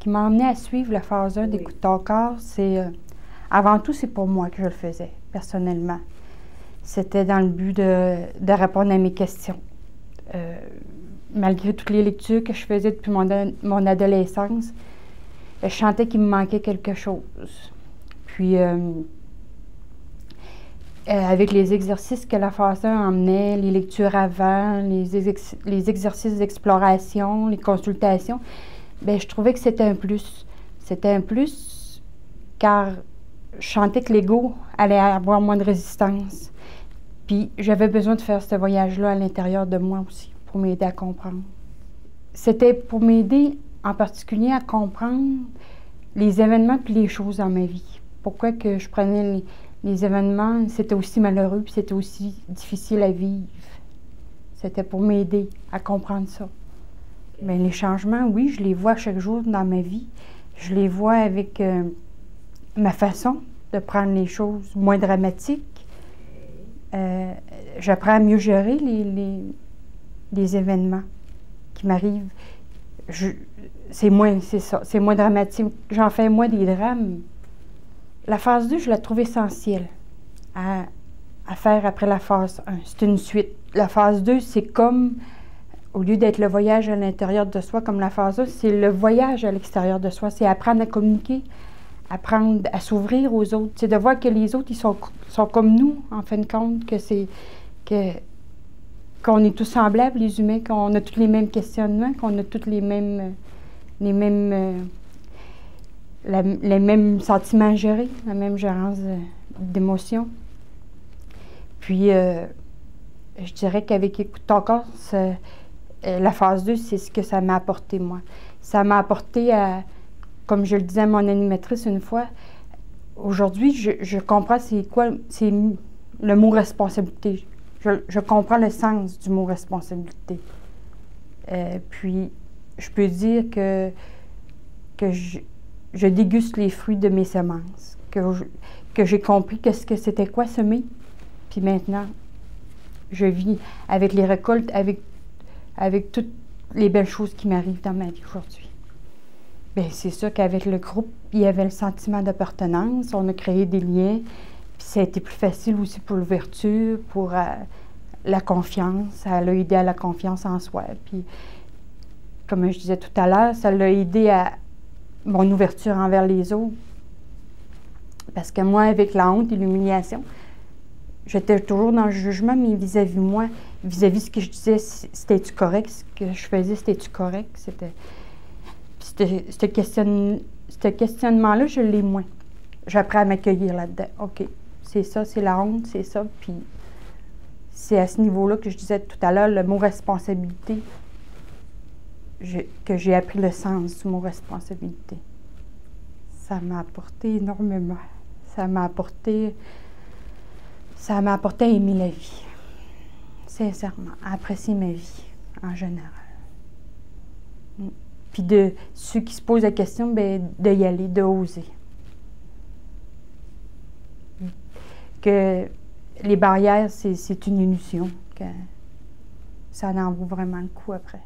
qui m'a amené à suivre la phase 1 d'Écoute ton corps, c'est... avant tout, c'est pour moi que je le faisais, personnellement. C'était dans le but de répondre à mes questions. Malgré toutes les lectures que je faisais depuis mon adolescence, je sentais qu'il me manquait quelque chose. Puis, avec les exercices que la phase 1 emmenait, les lectures avant, les exercices d'exploration, les consultations, bien, je trouvais que c'était un plus. C'était un plus car je sentais que l'ego allait avoir moins de résistance. Puis j'avais besoin de faire ce voyage-là à l'intérieur de moi aussi, pour m'aider à comprendre. C'était pour m'aider en particulier à comprendre les événements puis les choses dans ma vie. Pourquoi que je prenais les événements, c'était aussi malheureux puis c'était aussi difficile à vivre. C'était pour m'aider à comprendre ça. Bien, les changements, oui, je les vois chaque jour dans ma vie. Je les vois avec ma façon de prendre les choses moins dramatiques. J'apprends à mieux gérer les événements qui m'arrivent. C'est moins dramatique. J'en fais moins des drames. La phase 2, je la trouve essentielle à faire après la phase 1. C'est une suite. La phase 2, c'est comme, au lieu d'être le voyage à l'intérieur de soi comme la phase 1, c'est le voyage à l'extérieur de soi. C'est apprendre à communiquer, apprendre à s'ouvrir aux autres. C'est de voir que les autres, ils sont comme nous, en fin de compte, qu'on est tous semblables, les humains, qu'on a tous les mêmes questionnements, qu'on a tous les mêmes sentiments à gérer, la même gérance d'émotions. Puis, je dirais qu'avec Écoute ton corps, la phase 2, c'est ce que ça m'a apporté, moi. Ça m'a apporté comme je le disais à mon animatrice une fois, aujourd'hui, je comprends c'est le mot responsabilité. Je comprends le sens du mot responsabilité. Puis, je peux dire que je déguste les fruits de mes semences, que j'ai compris c'était quoi semer. Puis maintenant, je vis avec les récoltes, avec toutes les belles choses qui m'arrivent dans ma vie aujourd'hui. Bien, c'est sûr qu'avec le groupe, il y avait le sentiment d'appartenance, on a créé des liens, puis ça a été plus facile aussi pour l'ouverture, pour la confiance, ça l'a aidé à la confiance en soi. Puis, comme je disais tout à l'heure, ça l'a aidé à mon ouverture envers les autres. Parce que moi, avec la honte et l'humiliation, j'étais toujours dans le jugement, mais vis-à-vis moi, vis-à-vis ce que je disais, c'était-tu correct? Ce que je faisais, c'était-tu correct? Ce questionnement-là, je l'ai moins. J'apprends à m'accueillir là-dedans. OK, c'est ça, c'est la honte, c'est ça. Puis c'est à ce niveau-là que je disais tout à l'heure, le mot responsabilité, que j'ai appris le sens du mot responsabilité. Ça m'a apporté énormément. Ça m'a apporté à aimer la vie. Sincèrement, à apprécier ma vie en général. Puis de ceux qui se posent la question, bien, de y aller, de oser. Que les barrières, c'est une illusion, que ça en vaut vraiment le coup après.